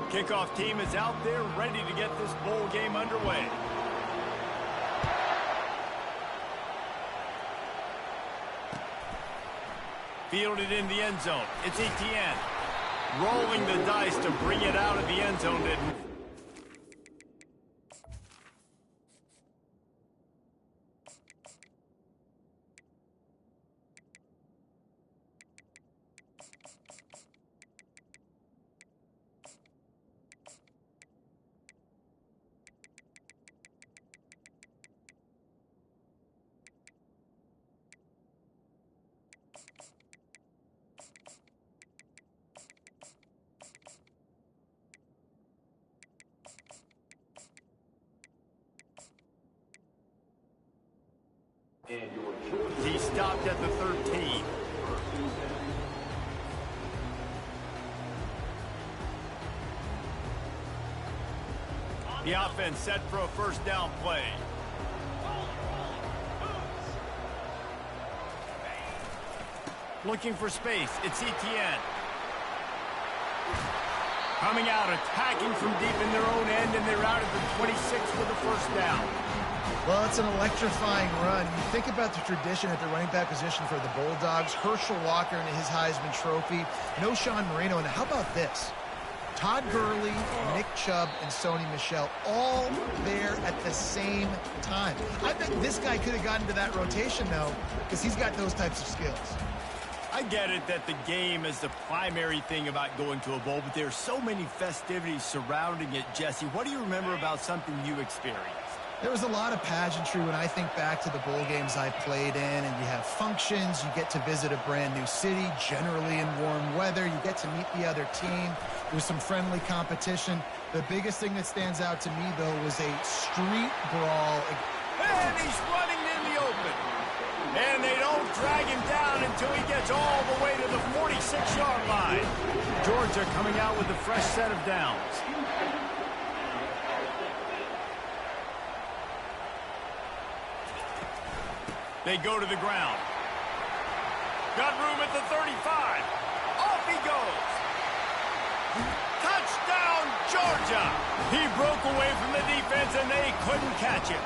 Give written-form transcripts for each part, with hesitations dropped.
Kickoff team is out there ready to get this bowl game underway. Fielded in the end zone. It's Etienne. Rolling the dice to bring it out of the end zone. He stopped at the 13. The offense set for a first down play. Looking for space. It's Etienne. Coming out, attacking from deep in their own end, and they're out at the 26 for the first down. Well, it's an electrifying run. You think about the tradition at the running back position for the Bulldogs. Herschel Walker and his Heisman Trophy. No Sean Marino. And how about this? Todd Gurley, Nick Chubb, and Sony Michel all there at the same time. I bet this guy could have gotten to that rotation, though, because he's got those types of skills. I get it that the game is the primary thing about going to a bowl, but there's so many festivities surrounding it. Jesse, what do you remember about something you experienced? There was a lot of pageantry when I think back to the bowl games I played in, and you have functions, you get to visit a brand new city, generally in warm weather, you get to meet the other team, there's some friendly competition. The biggest thing that stands out to me, though, was a street brawl. And he's running in the open. And they don't drag him down until he gets all the way to the 46-yard line. Georgia coming out with a fresh set of downs. They go to the ground. Got room at the 35. Off he goes. Touchdown, Georgia. He broke away from the defense, and they couldn't catch him.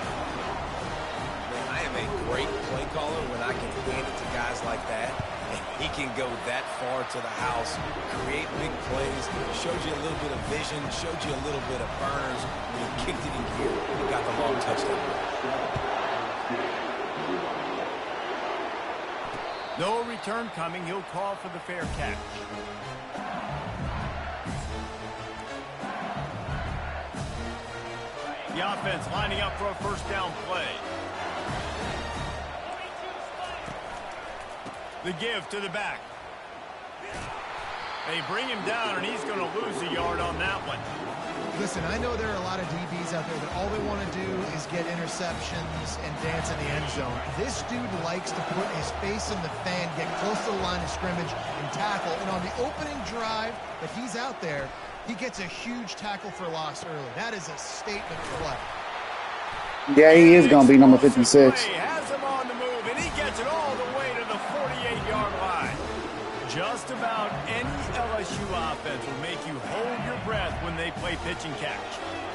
I am a great play caller when I can hand it to guys like that. And he can go that far to the house, create big plays, showed you a little bit of vision, showed you a little bit of burners. When he kicked it in gear, he got the long touchdown. No return coming. He'll call for the fair catch. The offense lining up for a first down play. The give to the back. They bring him down, and he's going to lose a yard on that one. Listen, I know there are a lot of DBs out there that all they want to do is get interceptions and dance in the end zone. This dude likes to put his face in the fan, get close to the line of scrimmage, and tackle. And on the opening drive that he's out there, he gets a huge tackle for loss early. That is a statement play. Yeah, he is going to be number 56. Has him on the move, and he gets it all the way to the 48-yard line. Just about any LSU offense will make you hold your breath when they play pitch and catch.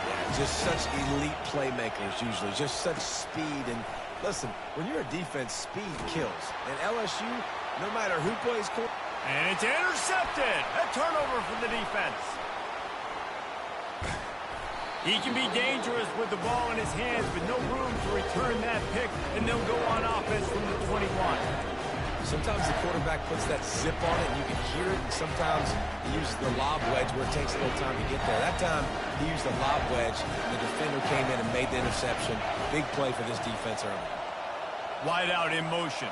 Yeah, just such elite playmakers usually, just such speed. And listen, when you're a defense, speed kills. And LSU, no matter who plays court. And it's intercepted. A turnover for the defense. He can be dangerous with the ball in his hands, but no room to return that pick, and they'll go on offense from the 21. Sometimes the quarterback puts that zip on it, and you can hear it, and sometimes he uses the lob wedge where it takes a little time to get there. That time, he used the lob wedge, and the defender came in and made the interception. Big play for this defense early. Wide out in motion.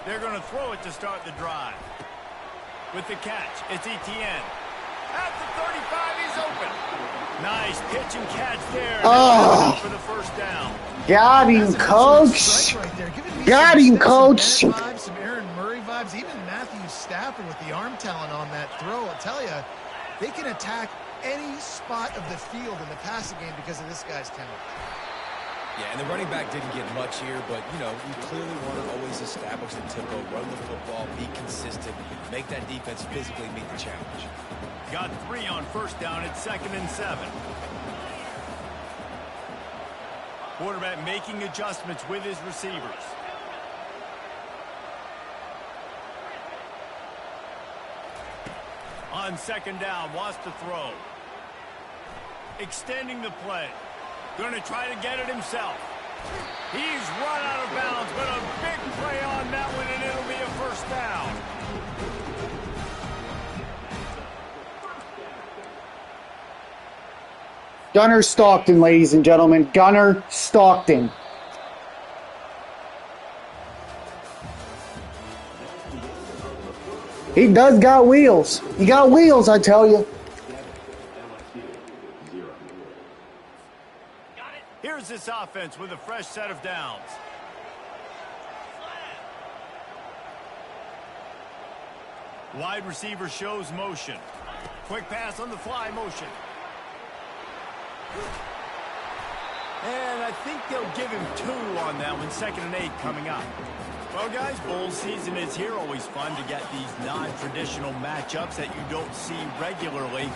They're going to throw it to start the drive. With the catch, it's Etienne. At the 35, he's open. Nice pitch and catch there. Oh, for the first down. Got him, coach. Got him, coach. Some Aaron Murray vibes, even Matthew Stafford with the arm talent on that throw. I'll tell you, they can attack any spot of the field in the passing game because of this guy's talent. Yeah, and the running back didn't get much here, but, you know, you clearly want to always establish the tempo, run the football, be consistent, make that defense physically meet the challenge. Got 3 on first down at 2nd and 7. Quarterback making adjustments with his receivers. On 2nd down, wants to throw. Extending the play. Going to try to get it himself. He's run out of bounds, but a big play on that one, and it'll be a first down. Gunner Stockton, ladies and gentlemen. Gunner Stockton. He does got wheels. He got wheels, I tell you. Here's this offense with a fresh set of downs. Wide receiver shows motion. Quick pass on the fly motion. And I think they'll give him 2 on that one. 2nd and 8 coming up. Well, guys, bowl season is here. Always fun to get these non-traditional matchups that you don't see regularly.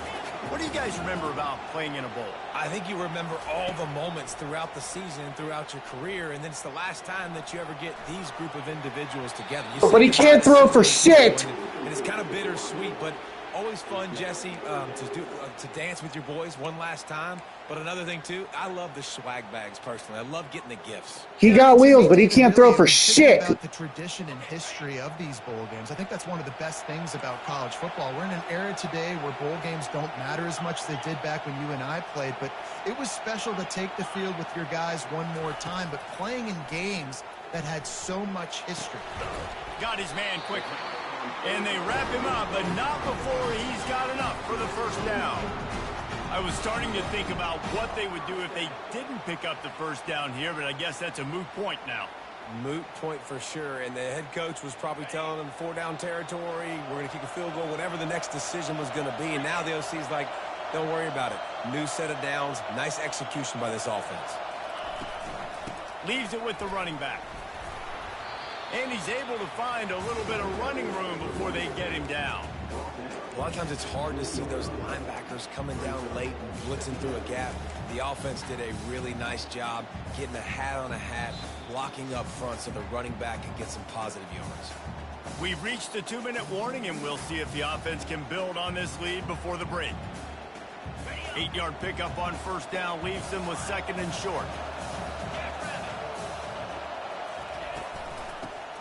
What do you guys remember about playing in a bowl? I think you remember all the moments throughout the season, throughout your career, and then it's the last time that you ever get these group of individuals together. But he can't throw for shit. And it's kind of bittersweet, but always fun, Jesse, to dance with your boys one last time. But another thing, too, I love the swag bags, personally. I love getting the gifts. He got wheels, but he can't throw for shit. About the tradition and history of these bowl games, I think that's one of the best things about college football. We're in an era today where bowl games don't matter as much as they did back when you and I played, but it was special to take the field with your guys one more time, but playing in games that had so much history. Got his man quickly. And they wrap him up, but not before he's got enough for the first down. I was starting to think about what they would do if they didn't pick up the first down here, but I guess that's a moot point now. Moot point for sure, and the head coach was probably telling them 4-down territory, we're going to kick a field goal, whatever the next decision was going to be, and now the OC's like, don't worry about it. New set of downs, nice execution by this offense. Leaves it with the running back. And he's able to find a little bit of running room before they get him down. A lot of times it's hard to see those linebackers coming down late and blitzing through a gap. The offense did a really nice job getting a hat on a hat, blocking up front so the running back can get some positive yards. We've reached the 2-minute warning, and we'll see if the offense can build on this lead before the break. 8-yard pickup on first down leaves them with 2nd and short.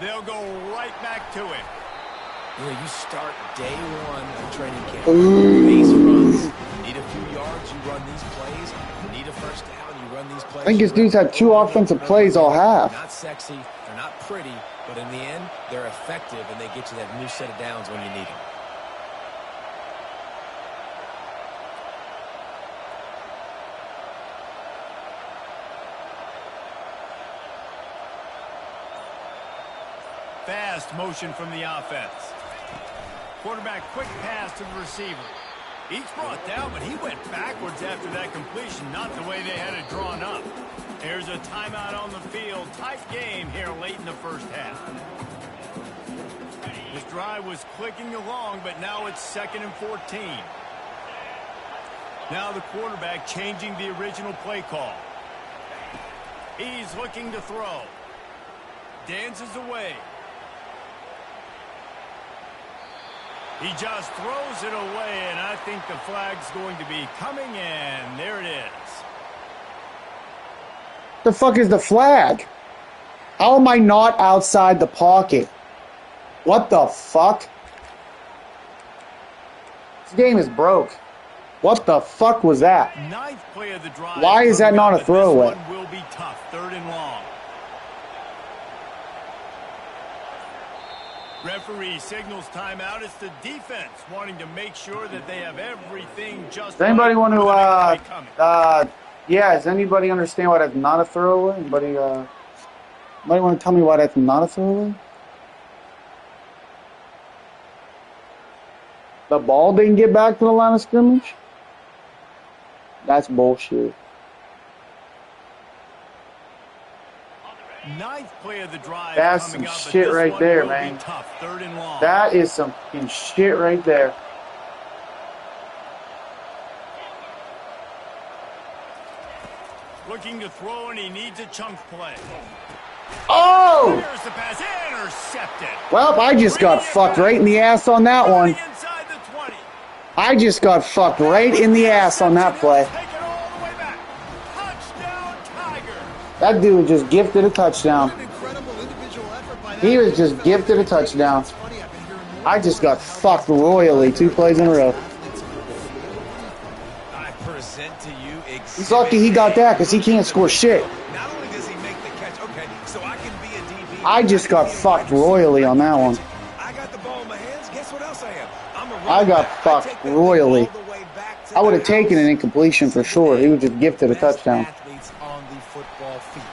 They'll go right back to it. You start day one of training camp. Base runs. Need a few yards, you run these plays. Need a first down, you run these plays. I think his dudes had 2 offensive plays all half. Not sexy, they're not pretty, but in the end, they're effective, and they get you that new set of downs when you need them. Fast motion from the offense. Quarterback quick pass to the receiver. Each brought down, but he went backwards after that completion, not the way they had it drawn up. There's a timeout on the field. Tight game here late in the first half. This drive was clicking along, but now it's 2nd and 14. Now the quarterback changing the original play call. He's looking to throw. Dances away. He just throws it away, and I think the flag's going to be coming in. There it is. The fuck is the flag? How am I not outside the pocket? What the fuck? This game is broke. What the fuck was that? 9th play of the drive. Why is that not a throwaway? This one will be tough. 3rd and long. Referee signals timeout. It's the defense wanting to make sure that they have everything just Does anybody right want to, yeah, does anybody understand why that's not a throwaway? Anybody want to tell me why that's not a throwaway? The ball didn't get back to the line of scrimmage? That's bullshit. Ninth play of the drive. That's some shit right there, man. Tough. 3rd and long. That is some shit right there. Looking to throw, and he needs a chunk play. Oh! There's the pass. Intercepted. Well, I just got fucked right in the ass on that one. Inside the 20. I just got fucked right in the ass on that play. Take it all the way back. Touchdown, Tiger. That dude just gifted a touchdown. He was just gifted a touchdown. I just got fucked royally 2 plays in a row. I present to you He's lucky he got that because he can't score shit. Not only does he make the catch, okay, so I can be a DB. I just got fucked royally on that one. I got the ball in my hands. Guess what else I am? I'm a I got running back. fucked I take that royally. ball all the way back to I would have the taken house. an incompletion for sure. He was just gifted a touchdown. Athletes on the football field.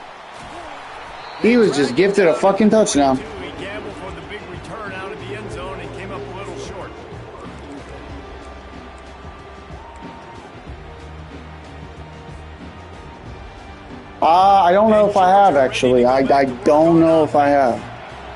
He was just gifted a fucking touchdown. He gambled for the big return out of the end zone and came up a little short. I don't know if I have, actually. I don't know if I have.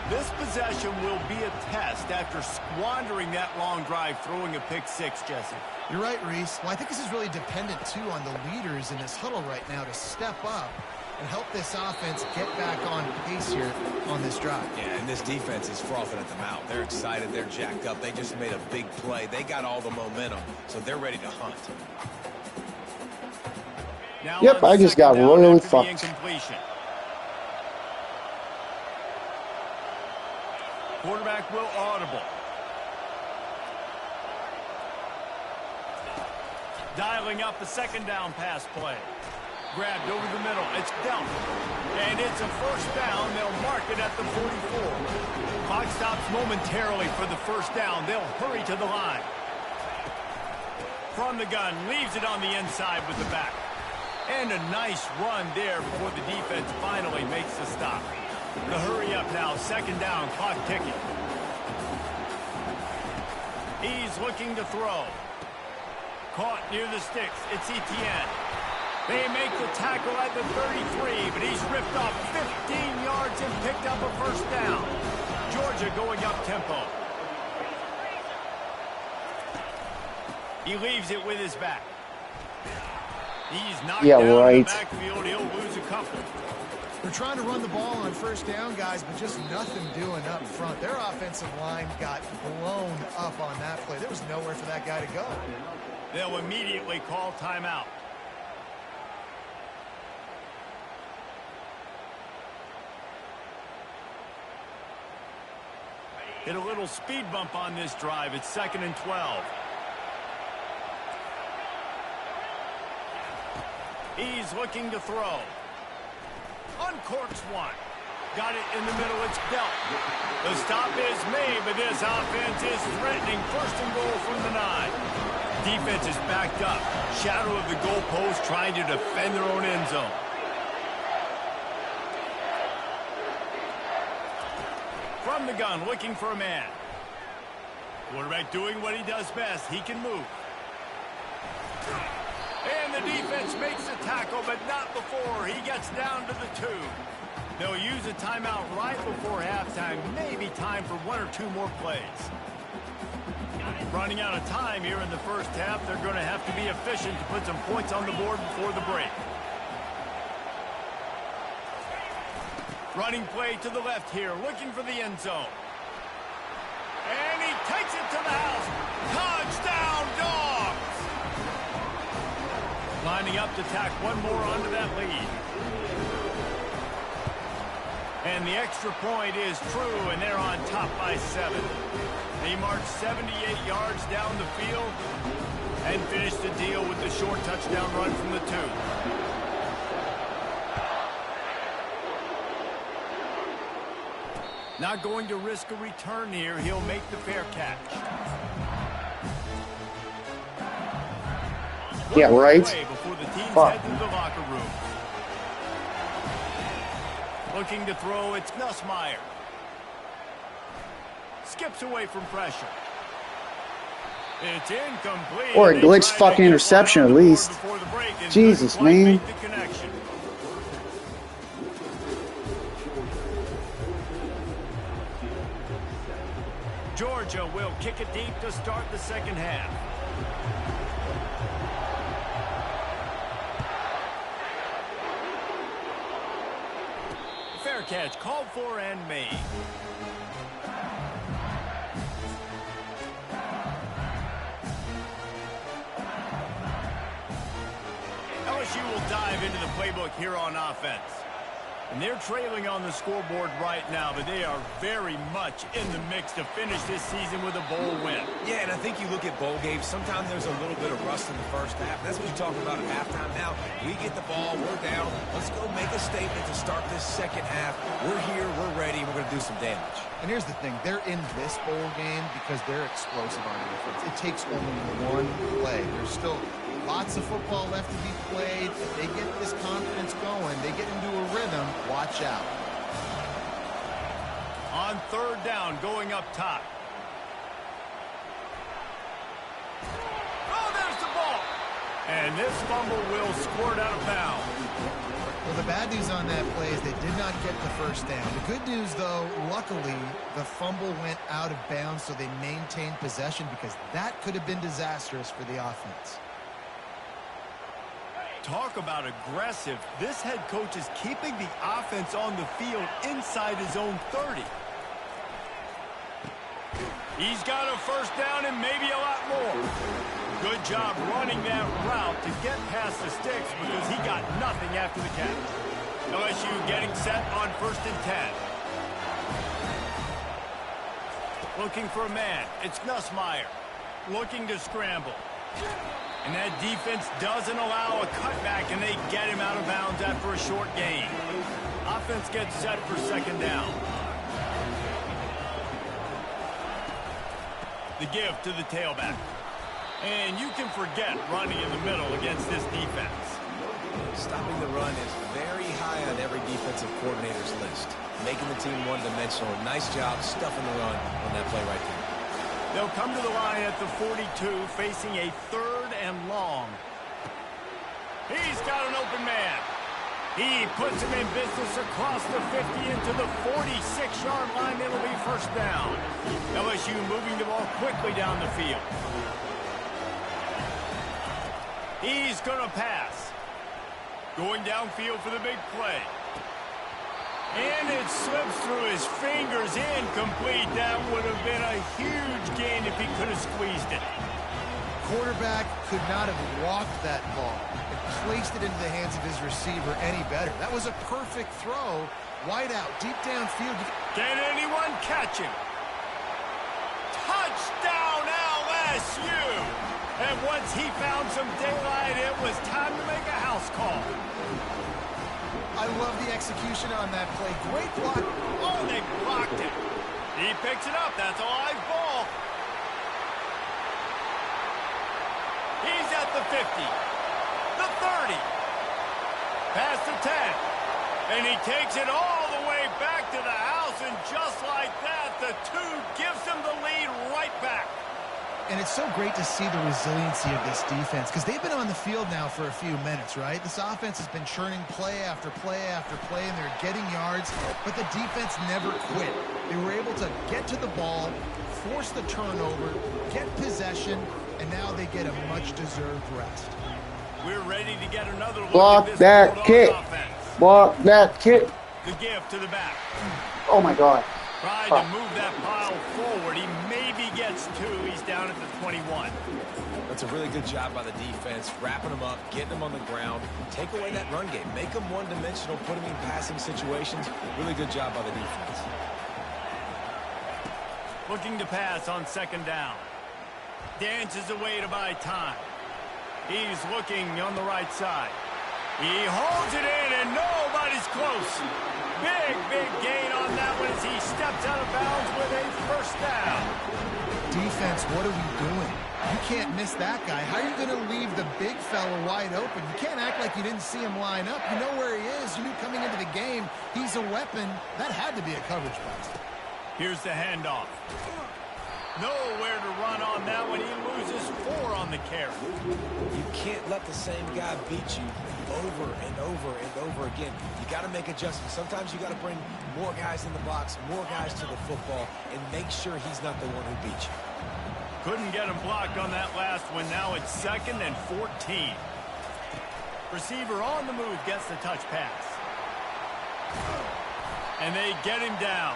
This possession will be a test after squandering that long drive, throwing a pick 6, Jesse. You're right, Reese. Well, I think this is really dependent, too, on the leaders in this huddle right now to step up and help this offense get back on pace here on this drive. Yeah, and this defense is frothing at the mouth. They're excited. They're jacked up. They just made a big play. They got all the momentum, so they're ready to hunt. Now Yep, on I just got second down royally after the fucked. incompletion. Quarterback will audible. Dialing up the second down pass play. Grabbed over the middle. It's down. And it's a first down. They'll mark it at the 44. Clock stops momentarily for the first down. They'll hurry to the line. From the gun, leaves it on the inside with the back. And a nice run there before the defense finally makes the stop. The hurry up now. Second down. Clock ticking. He's looking to throw. Caught near the sticks. It's Etienne. They make the tackle at the 33, but he's ripped off 15 yards and picked up a first down. Georgia going up tempo. He leaves it with his back. He's knocked down in the backfield. He'll lose a couple. They're trying to run the ball on first down, guys, but just nothing doing up front. Their offensive line got blown up on that play. There was nowhere for that guy to go. They'll immediately call timeout. Hit a little speed bump on this drive. It's 2nd and 12. He's looking to throw. Uncorks one. Got it in the middle. It's dealt. The stop is made, but this offense is threatening. 1st and goal from the 9. Defense is backed up. Shadow of the goalpost trying to defend their own end zone. From the gun, looking for a man. Quarterback doing what he does best. He can move. And the defense makes the tackle, but not before he gets down to the 2. They'll use a timeout right before halftime. Maybe time for 1 or 2 more plays. Running out of time here in the first half. They're going to have to be efficient to put some points on the board before the break. Running play to the left here, looking for the end zone. And he takes it to the house. Touchdown, Dogs! Lining up to tack one more onto that lead. And the extra point is true, and they're on top by 7. They march 78 yards down the field and finish the deal with the short touchdown run from the 2. Not going to risk a return here. He'll make the fair catch. Yeah, right. Before the teams head to the locker room. Looking to throw, it's Nussmeier. Skips away from pressure. It's incomplete. Or a glitched fucking interception at least. Jesus, man. Georgia will kick it deep to start the second half. Fair catch called for and made. LSU will dive into the playbook here on offense. And they're trailing on the scoreboard right now, but they are very much in the mix to finish this season with a bowl win. Yeah, and I think you look at bowl games, sometimes there's a little bit of rust in the first half. That's what you talk about at halftime. Now, we get the ball, we're down. Let's go make a statement to start this second half. We're here, we're ready, we're going to do some damage. And here's the thing. They're in this bowl game because they're explosive on defense. It takes only one play. There's still lots of football left to be played. If they get this confidence going, they get into a rhythm, watch out. On third down, going up top. Oh, there's the ball. And this fumble will squirt out of bounds. Well, the bad news on that play is they did not get the first down. The good news, though, luckily, the fumble went out of bounds, so they maintained possession because that could have been disastrous for the offense. Talk about aggressive. This head coach is keeping the offense on the field inside his own 30. He's got a first down and maybe a lot more. Good job running that route to get past the sticks because he got nothing after the catch. LSU getting set on 1st and 10. Looking for a man. It's Nussmeier. Looking to scramble. And that defense doesn't allow a cutback, and they get him out of bounds after a short gain. Offense gets set for second down. The give to the tailback. And you can forget running in the middle against this defense. Stopping the run is very high on every defensive coordinator's list. Making the team one-dimensional. Nice job stuffing the run on that play right there. They'll come to the line at the 42, facing a 3rd and long. He's got an open man. He puts him in business across the 50 into the 46-yard line. It'll be first down. LSU moving the ball quickly down the field. He's going to pass. Going downfield for the big play. And it slips through his fingers, incomplete. That would have been a huge gain if he could have squeezed it. Quarterback could not have walked that ball and placed it into the hands of his receiver any better. That was a perfect throw. Wide out, deep downfield. Can anyone catch him? Touchdown LSU! And once he found some daylight, it was time to make a house call. I love the execution on that play. Great block. Oh, they blocked him. He picks it up. That's a live ball. He's at the 50. The 30. Past the 10. And he takes it all the way back to the house. And just like that, the 2 gives him the lead right back. And it's so great to see the resiliency of this defense because they've been on the field now for a few minutes, right? This offense has been churning play after play after play, and they're getting yards, but the defense never quit. They were able to get to the ball, force the turnover, get possession, and now they get a much-deserved rest. We're ready to get another look Block at this that kick. offense. Block that kick. The give to the back. Oh, my God. Tried to move that pile forward. He maybe gets 2. He's down at the 21. That's a really good job by the defense, wrapping them up, getting them on the ground. Take away that run game. Make them one-dimensional, put them in passing situations. Really good job by the defense. Looking to pass on second down. Dances away to buy time. He's looking on the right side. He holds it in, and nobody's close. Big gain on that one as he steps out of bounds with a first down. Defense, what are we doing? You can't miss that guy. How are you going to leave the big fella wide open? You can't act like you didn't see him line up. You know where he is. You knew coming into the game he's a weapon. That had to be a coverage bust. Here's the handoff. Nowhere to run on that one. He loses 4 on on the carry. You can't let the same guy beat you over and over and over again. You got to make adjustments. Sometimes you got to bring more guys in the box, more guys to the football, and make sure he's not the one who beat you. Couldn't get him blocked on that last one. Now it's 2nd and 14. Receiver on the move gets the touch pass. And they get him down.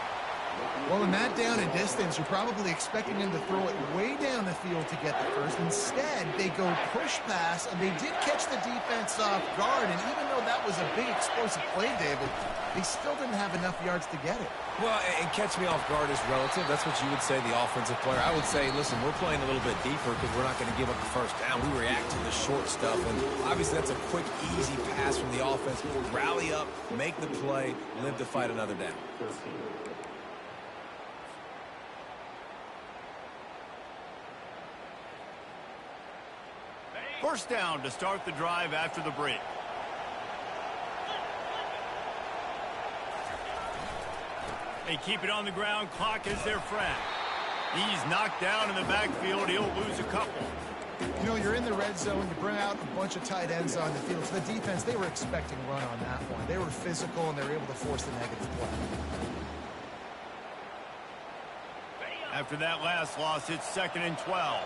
Well, in that down and distance, you're probably expecting him to throw it way down the field to get the first. Instead, they go push pass, and they did catch the defense off guard. And even though that was a big explosive play, David, they still didn't have enough yards to get it. Well, and catch me off guard is relative. That's what you would say, the offensive player. I would say, listen, we're playing a little bit deeper because we're not going to give up the first down. We react to the short stuff, and obviously that's a quick, easy pass from the offense. Rally up, make the play, live to fight another down. First down to start the drive after the break. They keep it on the ground. Clock is their friend. He's knocked down in the backfield. He'll lose a couple. You know, you're in the red zone. You bring out a bunch of tight ends on the field. So the defense, they were expecting run on that one. They were physical, and they were able to force the negative play. After that last loss, it's 2nd and 12.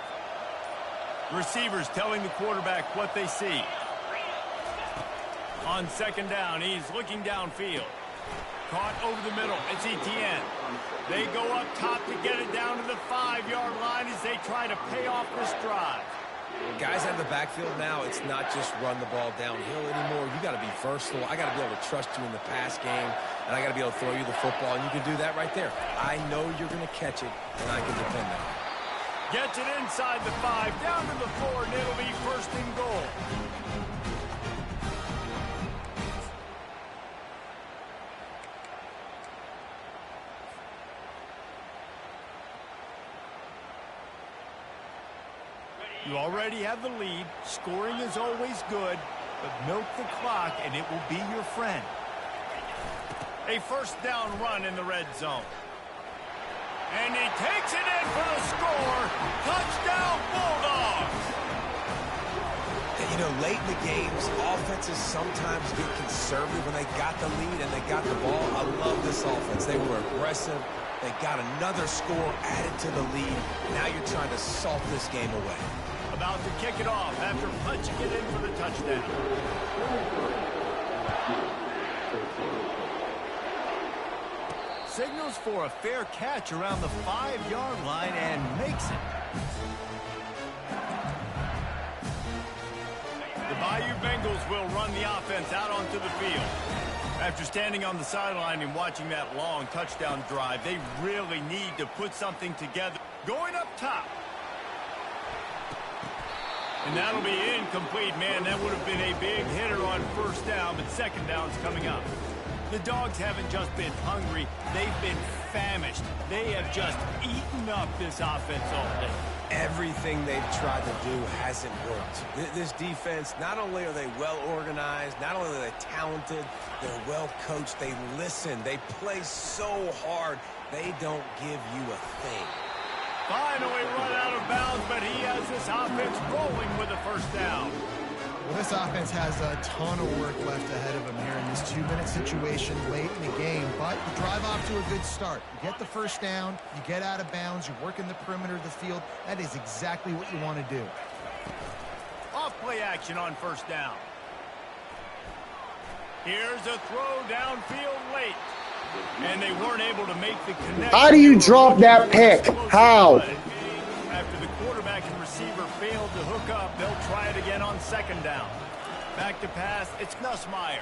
Receivers telling the quarterback what they see. On 2nd down, he's looking downfield. Caught over the middle. It's Etienne. They go up top to get it down to the 5-yard line as they try to pay off this drive. Guys out of the backfield now, it's not just run the ball downhill anymore. You got to be versatile. I got to be able to trust you in the pass game, and I got to be able to throw you the football, and you can do that right there. I know you're going to catch it, and I can depend on it. Gets it inside the 5, down to the 4, and it'll be 1st and goal. You already have the lead. Scoring is always good, but milk the clock, and it will be your friend. A first down run in the red zone. And he takes it in for the score. Touchdown, Bulldogs! And, you know, late in the games, offenses sometimes get conservative when they got the lead and they got the ball. I love this offense. They were aggressive. They got another score added to the lead. Now you're trying to salt this game away. About to kick it off after punching it in for the touchdown. Signals for a fair catch around the 5-yard line and makes it. The Bayou Bengals will run the offense out onto the field. After standing on the sideline and watching that long touchdown drive, they really need to put something together. Going up top. And that'll be incomplete, man. That would have been a big hitter on first down, but second down's coming up. The Dogs haven't just been hungry. They've been famished. They have just eaten up this offense all day. Everything they've tried to do hasn't worked. This defense, not only are they well organized, not only are they talented, they're well coached. They listen. They play so hard. They don't give you a thing. Finally run out of bounds, but he has this offense rolling with a first down. Well, this offense has a ton of work left ahead of them here in this 2-minute situation late in the game. But you drive off to a good start. You get the first down, you get out of bounds, you work in the perimeter of the field. That is exactly what you want to do. Off play action on first down. Here's a throw downfield late. And they weren't able to make the connection. How do you drop that pick? How? After the quarterback and receiver failed to hook up, they'll try it again on second down. Back to pass, it's Nussmeier.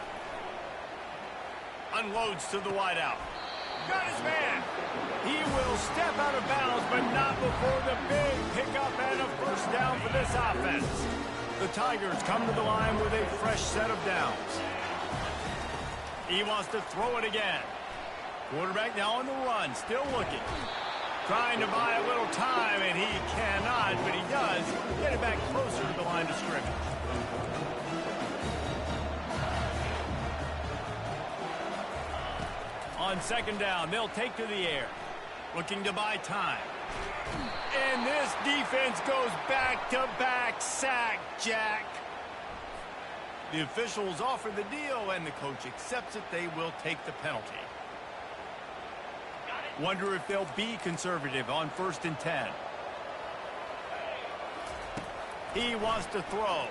Unloads to the wideout. Got his man. He will step out of bounds, but not before the big pickup and a first down for this offense. The Tigers come to the line with a fresh set of downs. He wants to throw it again. Quarterback now on the run, still looking. Trying to buy a little time, and he cannot, but he does get it back closer to the line of scrimmage. On second down, they'll take to the air. Looking to buy time. And this defense goes back-to-back sack, Jack. The officials offer the deal, and the coach accepts it. They will take the penalty. Wonder if they'll be conservative on 1st and 10. He wants to throw.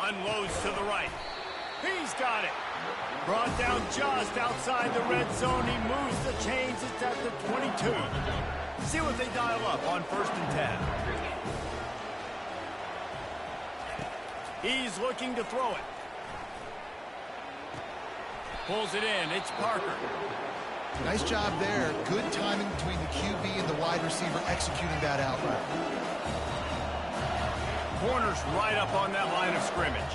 Unloads to the right. He's got it. Brought down just outside the red zone. He moves the chains. It's at the 22. See what they dial up on 1st and 10. He's looking to throw it. Pulls it in. It's Parker. Nice job there. Good timing between the QB and the wide receiver executing that out route. Corner's right up on that line of scrimmage.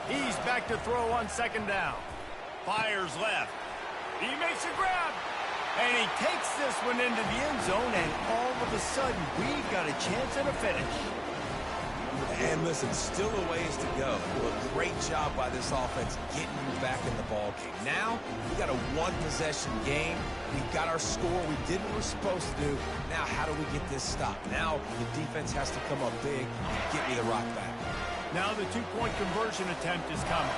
He's back to throw on 2nd down. Fires left. He makes a grab. And he takes this one into the end zone, and all of a sudden, we've got a chance at a finish. And listen, still a ways to go. A great job by this offense getting you back in the ball game. Now, we got a one-possession game. We've got our score. We did what we're supposed to do. Now, how do we get this stopped? Now, the defense has to come up big and get me the rock back. Now the two-point conversion attempt is coming.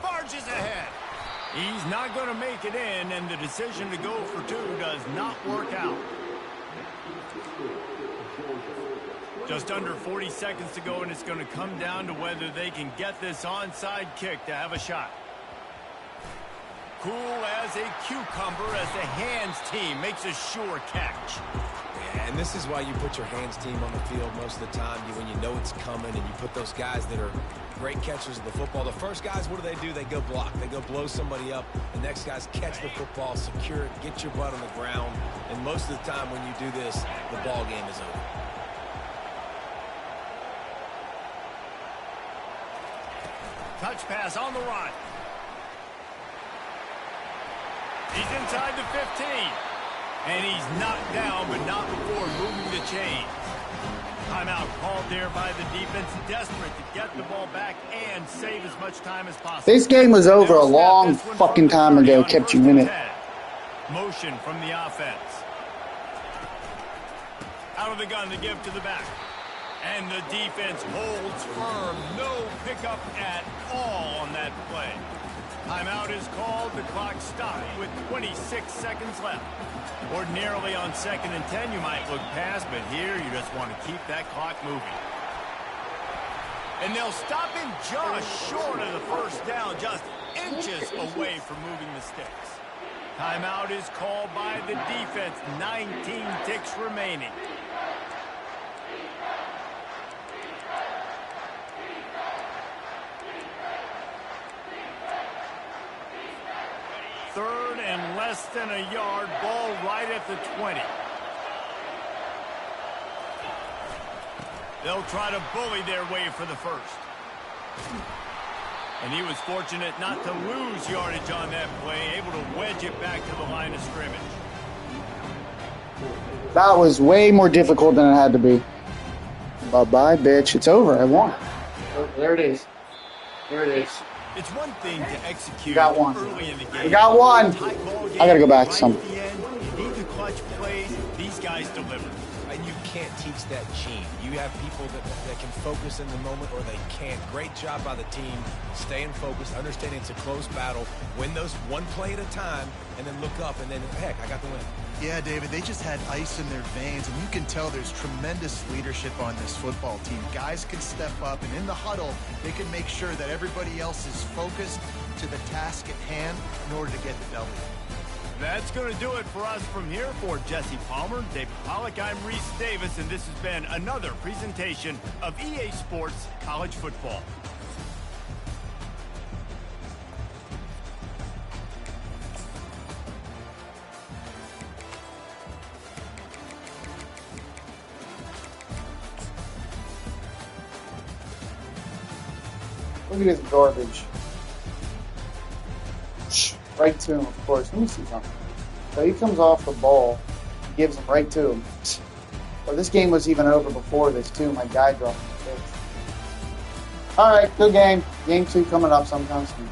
Barges ahead. He's not going to make it in, and the decision to go for 2 does not work out. Just under 40 seconds to go, and it's going to come down to whether they can get this onside kick to have a shot. Cool as a cucumber as the hands team makes a sure catch. Yeah, and this is why you put your hands team on the field most of the time. When you know it's coming, and you put those guys that are great catchers of the football. The first guys, what do? They go block. They go blow somebody up. The next guys catch the football, secure it, get your butt on the ground. And most of the time when you do this, the ball game is over. Touch pass on the run. He's inside the 15. And he's knocked down, but not before moving the chains. Timeout called there by the defense, desperate to get the ball back and save as much time as possible. This game was over a long fucking time ago. Kept you in it. Motion from the offense. Out of the gun to give to the back. And the defense holds firm. No pickup at all on that play. Timeout is called. The clock stopped with 26 seconds left. Ordinarily on 2nd and 10, you might look past, but here you just want to keep that clock moving. And they'll stop him just short of the 1st down, just inches away from moving the sticks. Timeout is called by the defense. 19 ticks remaining. Third and less than a yard. Ball right at the 20. They'll try to bully their way for the 1st. And he was fortunate not to lose yardage on that play, able to wedge it back to the line of scrimmage. That was way more difficult than it had to be. Bye-bye, bitch. It's over. I won. Oh, there it is. There it is. It's one thing to execute early in the game. We got one. I got to go back to some. You need the clutch plays. These guys deliver. And you can't teach that gene. You have people that can focus in the moment or they can't. Great job by the team, staying focused, understanding it's a close battle, win those one play at a time, and then look up, and then, heck, I got the win. Yeah, David, they just had ice in their veins, and you can tell there's tremendous leadership on this football team. Guys can step up, and in the huddle, they can make sure that everybody else is focused to the task at hand in order to get the W. That's going to do it for us from here. For Jesse Palmer, David Pollack, I'm Reese Davis, and this has been another presentation of EA Sports College Football. Look at this garbage. Right to him, of course. Let me see something. So he comes off the ball, gives him right to him. Well, this game was even over before this, too. My guy dropped his face. All right, good game. Game 2 coming up sometime soon.